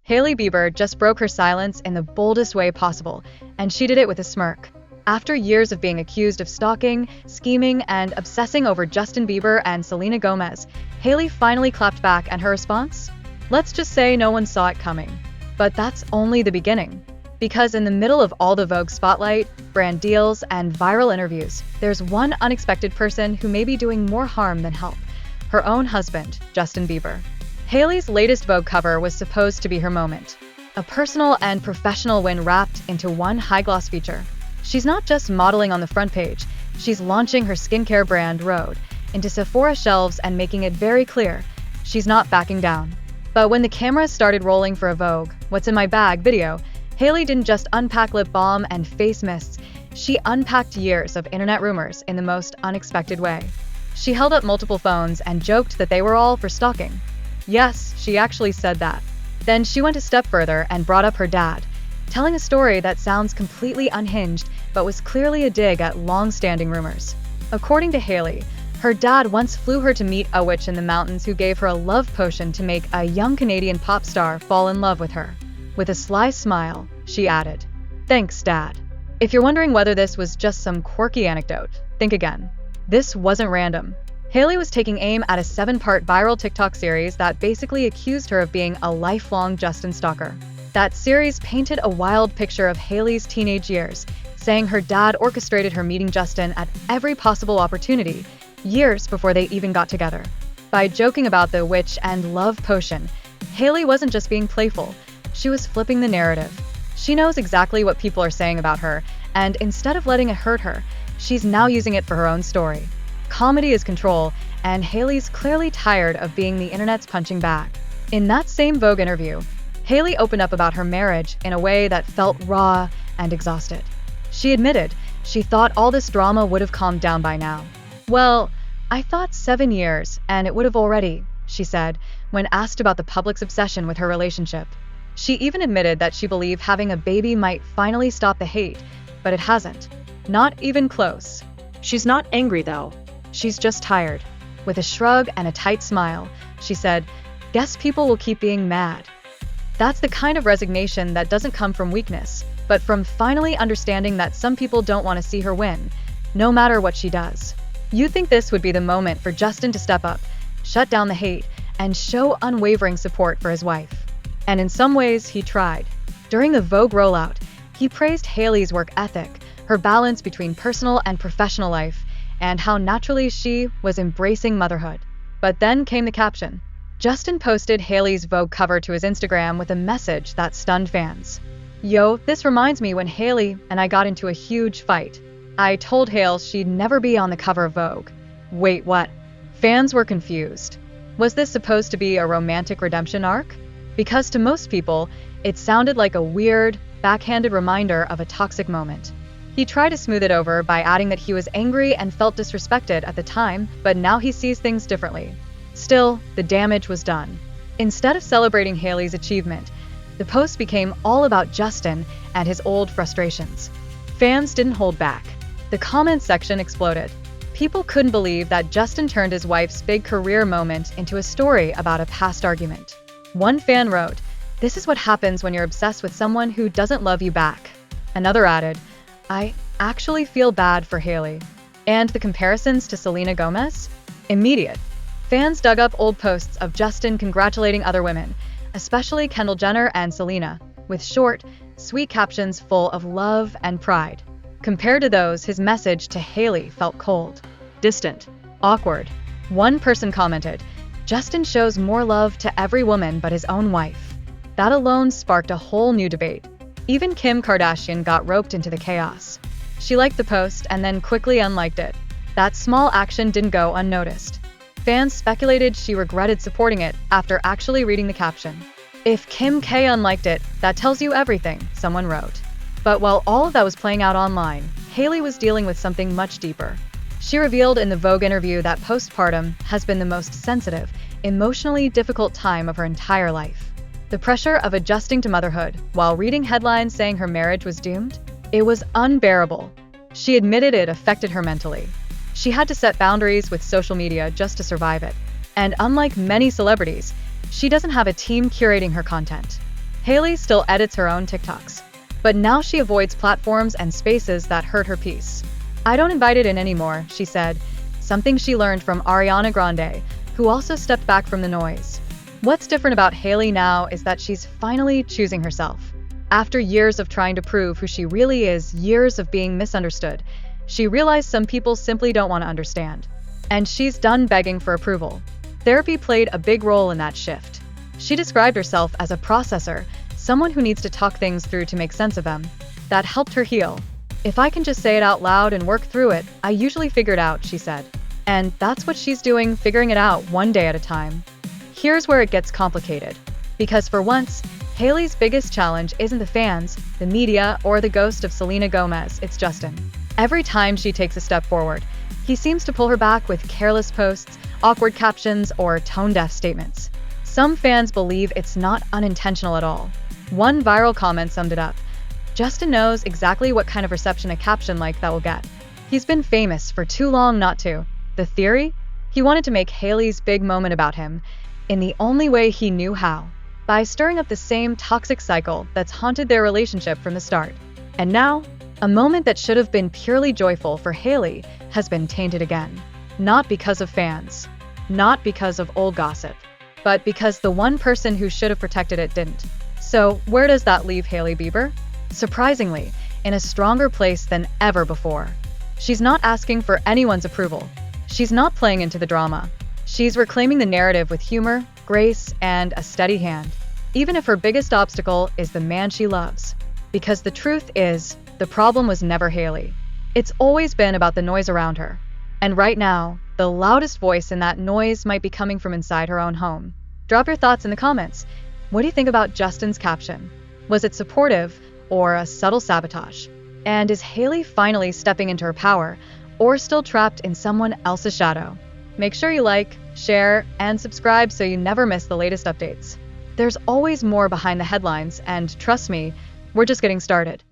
Hailey Bieber just broke her silence in the boldest way possible, and she did it with a smirk. After years of being accused of stalking, scheming, and obsessing over Justin Bieber and Selena Gomez, Hailey finally clapped back, and her response? Let's just say no one saw it coming. But that's only the beginning. Because in the middle of all the Vogue spotlight, brand deals, and viral interviews, there's one unexpected person who may be doing more harm than help. Her own husband, Justin Bieber. Hailey's latest Vogue cover was supposed to be her moment. A personal and professional win wrapped into one high-gloss feature. She's not just modeling on the front page, she's launching her skincare brand, Rhode, into Sephora shelves and making it very clear she's not backing down. But when the cameras started rolling for a Vogue What's in My Bag video, Hailey didn't just unpack lip balm and face mists, she unpacked years of internet rumors in the most unexpected way. She held up multiple phones and joked that they were all for stalking. Yes, she actually said that. Then she went a step further and brought up her dad, telling a story that sounds completely unhinged but was clearly a dig at long-standing rumors. According to Hailey, her dad once flew her to meet a witch in the mountains who gave her a love potion to make a young Canadian pop star fall in love with her. With a sly smile, she added, "Thanks, Dad." If you're wondering whether this was just some quirky anecdote, think again. This wasn't random. Hailey was taking aim at a 7-part viral TikTok series that basically accused her of being a lifelong Justin stalker. That series painted a wild picture of Hailey's teenage years, saying her dad orchestrated her meeting Justin at every possible opportunity, years before they even got together. By joking about the witch and love potion, Hailey wasn't just being playful, she was flipping the narrative. She knows exactly what people are saying about her, and instead of letting it hurt her, she's now using it for her own story. Comedy is control, and Hailey's clearly tired of being the internet's punching bag. In that same Vogue interview, Hailey opened up about her marriage in a way that felt raw and exhausted. She admitted she thought all this drama would have calmed down by now. "Well, I thought 7 years, and it would have already," she said, when asked about the public's obsession with her relationship. She even admitted that she believed having a baby might finally stop the hate, but it hasn't. Not even close. She's not angry, though. She's just tired. With a shrug and a tight smile, she said, "Guess people will keep being mad." That's the kind of resignation that doesn't come from weakness, but from finally understanding that some people don't want to see her win, no matter what she does. You'd think this would be the moment for Justin to step up, shut down the hate, and show unwavering support for his wife. And in some ways, he tried. During the Vogue rollout, he praised Hailey's work ethic, her balance between personal and professional life, and how naturally she was embracing motherhood. But then came the caption. Justin posted Hailey's Vogue cover to his Instagram with a message that stunned fans. "Yo, this reminds me when Hailey and I got into a huge fight. I told Hailey she'd never be on the cover of Vogue." Wait, what? Fans were confused. Was this supposed to be a romantic redemption arc? Because to most people, it sounded like a weird, backhanded reminder of a toxic moment. He tried to smooth it over by adding that he was angry and felt disrespected at the time, but now he sees things differently. Still, the damage was done. Instead of celebrating Hailey's achievement, the post became all about Justin and his old frustrations. Fans didn't hold back. The comments section exploded. People couldn't believe that Justin turned his wife's big career moment into a story about a past argument. One fan wrote, "This is what happens when you're obsessed with someone who doesn't love you back." Another added, "I actually feel bad for Hailey." And the comparisons to Selena Gomez? Immediate. Fans dug up old posts of Justin congratulating other women, especially Kendall Jenner and Selena, with short, sweet captions full of love and pride. Compared to those, his message to Hailey felt cold, distant, awkward. One person commented, "Justin shows more love to every woman but his own wife." That alone sparked a whole new debate. Even Kim Kardashian got roped into the chaos. She liked the post and then quickly unliked it. That small action didn't go unnoticed. Fans speculated she regretted supporting it after actually reading the caption. "If Kim K unliked it, that tells you everything," someone wrote. But while all of that was playing out online, Hailey was dealing with something much deeper. She revealed in the Vogue interview that postpartum has been the most sensitive, emotionally difficult time of her entire life. The pressure of adjusting to motherhood while reading headlines saying her marriage was doomed? It was unbearable. She admitted it affected her mentally. She had to set boundaries with social media just to survive it. And unlike many celebrities, she doesn't have a team curating her content. Hailey still edits her own TikToks, but now she avoids platforms and spaces that hurt her peace. "I don't invite it in anymore," she said, something she learned from Ariana Grande, who also stepped back from the noise. What's different about Hailey now is that she's finally choosing herself. After years of trying to prove who she really is, years of being misunderstood, she realized some people simply don't want to understand. And she's done begging for approval. Therapy played a big role in that shift. She described herself as a processor, someone who needs to talk things through to make sense of them. That helped her heal. "If I can just say it out loud and work through it, I usually figure it out," she said. And that's what she's doing, figuring it out one day at a time. Here's where it gets complicated. Because for once, Hailey's biggest challenge isn't the fans, the media, or the ghost of Selena Gomez, it's Justin. Every time she takes a step forward, he seems to pull her back with careless posts, awkward captions, or tone-deaf statements. Some fans believe it's not unintentional at all. One viral comment summed it up. "Justin knows exactly what kind of reception a caption like that will get. He's been famous for too long not to." The theory? He wanted to make Hailey's big moment about him in the only way he knew how, by stirring up the same toxic cycle that's haunted their relationship from the start. And now, a moment that should have been purely joyful for Hailey has been tainted again. Not because of fans, not because of old gossip, but because the one person who should have protected it didn't. So, where does that leave Hailey Bieber? Surprisingly, in a stronger place than ever before. She's not asking for anyone's approval. She's not playing into the drama. She's reclaiming the narrative with humor, grace, and a steady hand, even if her biggest obstacle is the man she loves. Because the truth is, the problem was never Hailey. It's always been about the noise around her. And right now, the loudest voice in that noise might be coming from inside her own home. Drop your thoughts in the comments. What do you think about Justin's caption? Was it supportive or a subtle sabotage? And is Hailey finally stepping into her power, or still trapped in someone else's shadow? Make sure you like, share, and subscribe so you never miss the latest updates. There's always more behind the headlines, and trust me, we're just getting started.